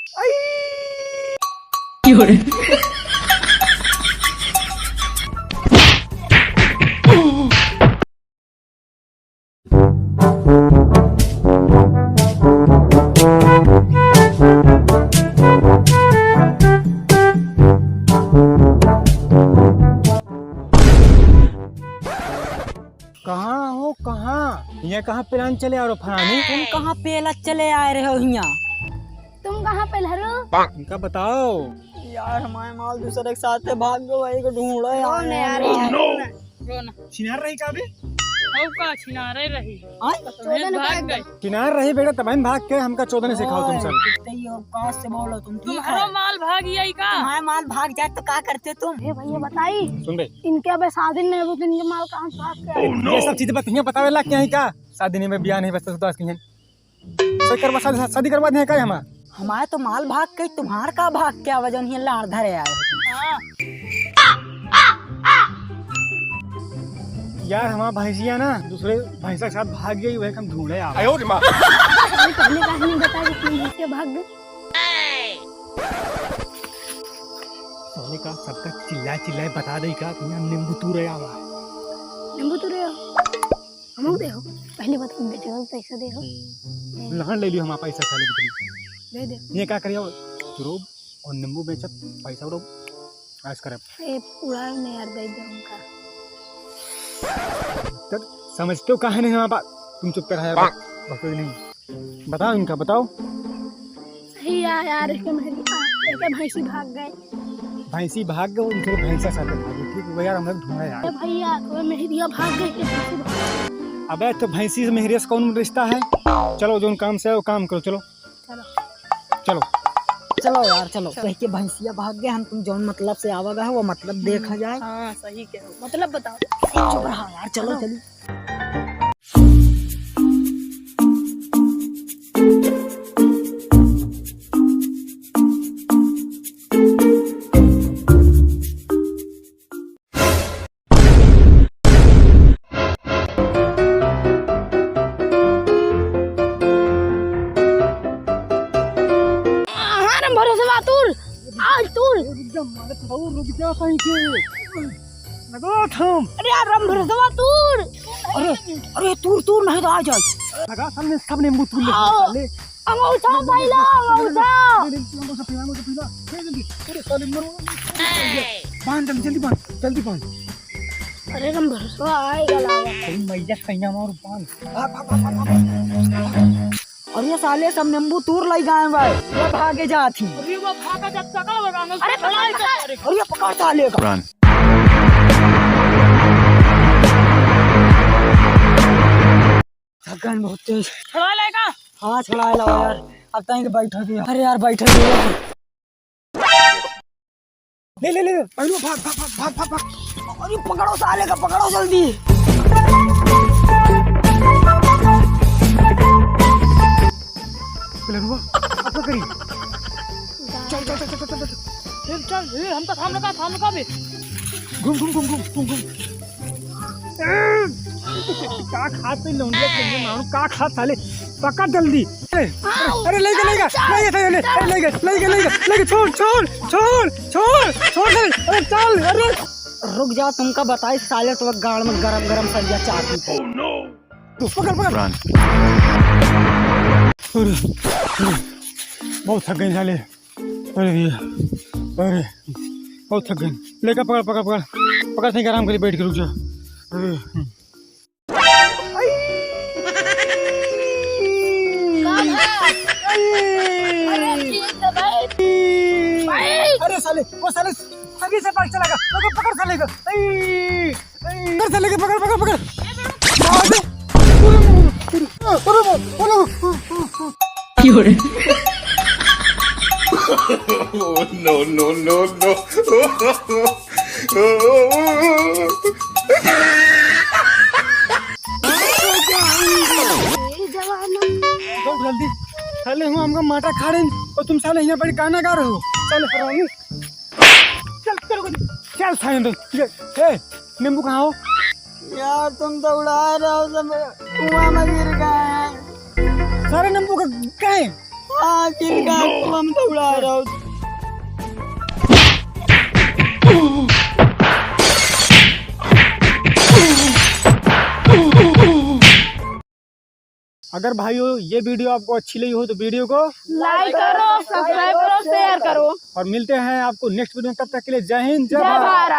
कहाँ हो कहाँ? यहाँ कहाँ प्लान चले आ रहे फरानी? तुम कहाँ पेला चले आ रहे हो यहाँ? तुम कहाँ पे लहरो? इनका बताओ यार हमारे माल दूसरे के साथ है, भाग गए भाई को ढूंढो यार। छिनार रही का भी? किनार रही बेटा तब हम भाग के हमका चोदने सिखाओ तुम सब। कहाँ से बोलो तुम? तुम्हारा माल भाग गया का? तुम्हारा माल भाग जाए तो क्या करते तुम? भैया बताई सुन बे इनके अब शादी नहीं हो तो इनके माल कहाँ भाग के ये सब चीजें बतिया बतावेला क्या है का? शादी नहीं में बियाह नहीं बस उदास की है। शादी करवा दे का हम? हमारे तो माल भाग गई, तुम्हार का भाग क्या वजन ही लाड़ धरे यार। यार हमारा भैंसिया ना दूसरे भैंसा के साथ भाग गई, वही हम ढूंढे आ पहले नहीं बताया कि तुम इसके भाग गए। सोने का सबका चिल्लाए बता दे का कि हम नींबू तू रहा हुआ नींबू तो रहे हो हम दे हो पहले बता बेटे को पैसा दे हो लहन ले लियो हमारा पैसा खाली दे दे ये क्या करियो तुरो और नींबू बेचत पैसा उड़ो आज करे ए पूरा नहीं यार दे दे उनका। तो समझते हो कहानी है हमारा तुम चुप कर यार बकवास नहीं बताओ इनका बताओ। सही यार इसके भैंसी भाग गए। भैंसी भाग गए उनके भैंसा साथ भागे ठीक है यार हम लोग ढूंढा यार। भैया तो मेहरिया भाग गई के भैंसी भाग गई। अबे तो भैंसी से मेहरिया से कौन रिश्ता है? चलो जो काम से है वो काम करो। चलो चलो चलो यार चलो कह के भैंसिया भाग गए, हम तुम जौन मतलब से आवागा है वो मतलब देखा जाए। हाँ सही कह मतलब बताओ। चुप रहो यार चलो चलो। अरे यार रम भरसवा तूर। अरे तूर नहीं तो आ जाए। लगा सब नींबू तू ले साले अंगूठा पहला अंगूठा बांध जल्दी बांध। अरे रम भरसवा आएगा लावा मैया कहीं मार बांध। और ये साले सब नींबू तूर लग गए भाई, वो भागे जाती। अरे वो भागा जब सकल लगांगे। और ये पकड़ साले का। थकान बहुत तेज। छुड़ा लेगा? हाँ छुड़ा लो यार, अब तक बैठा दिया। अरे यार बैठा दिया। ले पहलू भाग। अरे पकड़ो साले का, पकड़ो जल्दी। अब करी चल हम तो थाम लगा भी। घूम का खाते लौंडिया के मारू का खा साले पकड़ जल्दी। अरे ले छोड़ अरे चल। अरे रुक जाओ, तुमका बताई साले तो गाड़ में गरम सरिया चाहती थी। तू पकड़ बहुत थक गए साले। अरे बहुत थक गए। लेकर पकड़ नहीं आराम करिए बैठ के रुक जा। अरे साले वो साले सभी से पास चला गया। पकड़ साले का पकड़ no. जल्दी साले हम हमका माटा खा रहे और तुम साले यहाँ पर गाना गा रहे हो। साले फरानी चल साले नींबू कहाँ हो? यार तुम तो उड़ा रहे हो, सब कुआं में गिर गए। सारे नींबू का गए हाँ किनका हम दौड़ा रहा हूँ। अगर भाइयों ये वीडियो आपको अच्छी लगी हो तो वीडियो को लाइक करो, सब्सक्राइब करो, शेयर करो। और मिलते हैं आपको नेक्स्ट वीडियो में। तब तक के लिए जय हिंद, जय जय भारत। भारत।